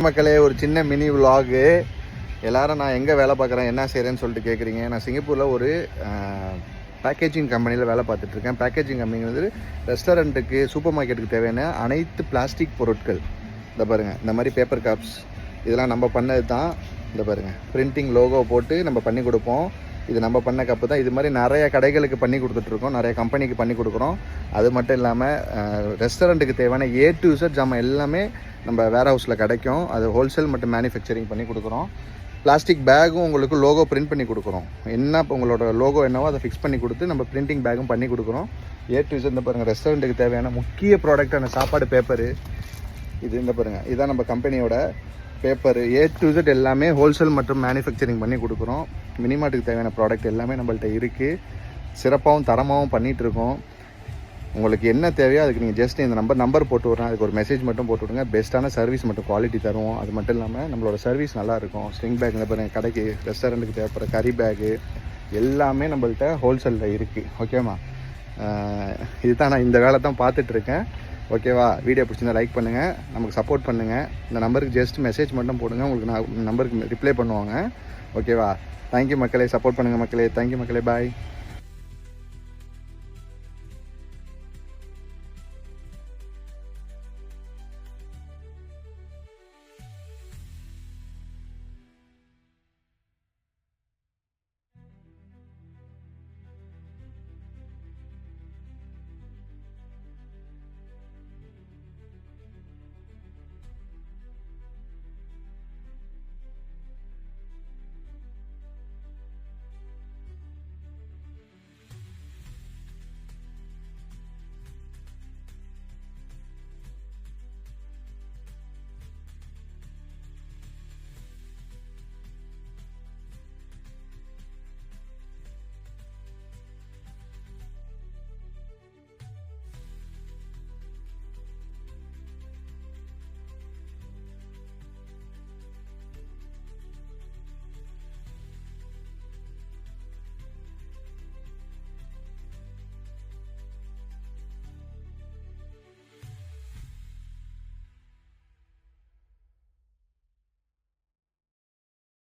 மக்களே, ஒரு சின்ன மினி விலாகு. எல்லாரும் நான் எங்கே வேலை பார்க்குறேன், என்ன செய்கிறேன்னு சொல்லிட்டு கேட்குறீங்க. நான் சிங்கப்பூரில் ஒரு பேக்கேஜிங் கம்பெனியில் வேலை பார்த்துட்ருக்கேன். பேக்கேஜிங் கம்பெனி வந்து ரெஸ்டாரண்ட்டுக்கு, சூப்பர் மார்க்கெட்டுக்கு தேவையான அனைத்து பிளாஸ்டிக் பொருட்கள். இந்த பாருங்கள், இந்த மாதிரி பேப்பர் கப்ஸ் இதெல்லாம் நம்ம பண்ணது தான். இந்த பாருங்கள், பிரிண்டிங் லோகோ போட்டு நம்ம பண்ணி கொடுப்போம். இது நம்ம பண்ண கப்பு தான். இது மாதிரி நிறைய கடைகளுக்கு பண்ணி கொடுத்துட்ருக்கோம், நிறைய கம்பெனிக்கு பண்ணி கொடுக்குறோம். அது மட்டும் இல்லாமல் ரெஸ்டாரண்ட்டுக்கு தேவையான A to Z ஜாமான் எல்லாமே நம்ம வேர் ஹவுஸில் கிடைக்கும். அது ஹோல்சேல் மற்றும் மேனுஃபேக்சரிங் பண்ணி கொடுக்குறோம். பிளாஸ்டிக் பேக்கும் உங்களுக்கு லோகோ பிரிண்ட் பண்ணி கொடுக்குறோம். என்ன உங்களோட லோகோ என்னவோ அதை ஃபிக்ஸ் பண்ணி கொடுத்து நம்ம பிரிண்டிங் பேக்கும் பண்ணி கொடுக்குறோம். A to Z இந்த பாருங்கள், ரெஸ்டாரண்ட்டுக்கு தேவையான முக்கிய ப்ராடக்டான சாப்பாடு பேப்பரு இது. இந்த பாருங்கள், இதுதான் நம்ம கம்பெனியோட பேப்பரு. A to Z எல்லாமே ஹோல்சேல் மற்றும் மேனுஃபேக்சரிங் பண்ணி கொடுக்குறோம். மினிமார்ட்டுக்கு தேவையான ப்ராடக்ட் எல்லாமே நம்மள்ட்ட இருக்குது. சிறப்பாகவும் தரமாகவும் பண்ணிகிட்ருக்கோம். உங்களுக்கு என்ன தேவையோ அதுக்கு நீங்கள் ஜஸ்ட் இந்த நம்பர் போட்டு விட்றேன், அதுக்கு ஒரு மெசேஜ் மட்டும் போட்டு விடுங்க. பெஸ்ட்டான சர்வீஸ் மற்றும் குவாலிட்டி தருவோம். அது மட்டும் இல்லாமல் நம்மளோட சர்வீஸ் நல்லாயிருக்கும். ஸ்ட்ரிங் பேக் இந்த பாருங்கள், கடைக்கு ரெஸ்டாரண்ட்டுக்கு தேவைப்படுற கறி பேக்கு எல்லாமே நம்மள்ட்ட ஹோல்சேலில் இருக்குது. ஓகேவா? இதுதான் நான் இந்த வேலை தான் பார்த்துட்ருக்கேன். ஓகேவா? வீடியோ பிடிச்சிருந்தா லைக் பண்ணுங்கள், நமக்கு சப்போர்ட் பண்ணுங்கள். இந்த நம்பருக்கு ஜஸ்ட் மெசேஜ் மட்டும் போடுங்க, உங்களுக்கு நான் நம்பருக்கு ரிப்ளை பண்ணுவாங்க. ஓகேவா? தேங்க்யூ மக்களே, சப்போர்ட் பண்ணுங்கள் மக்களே. தேங்க்யூ மக்களே, பாய்.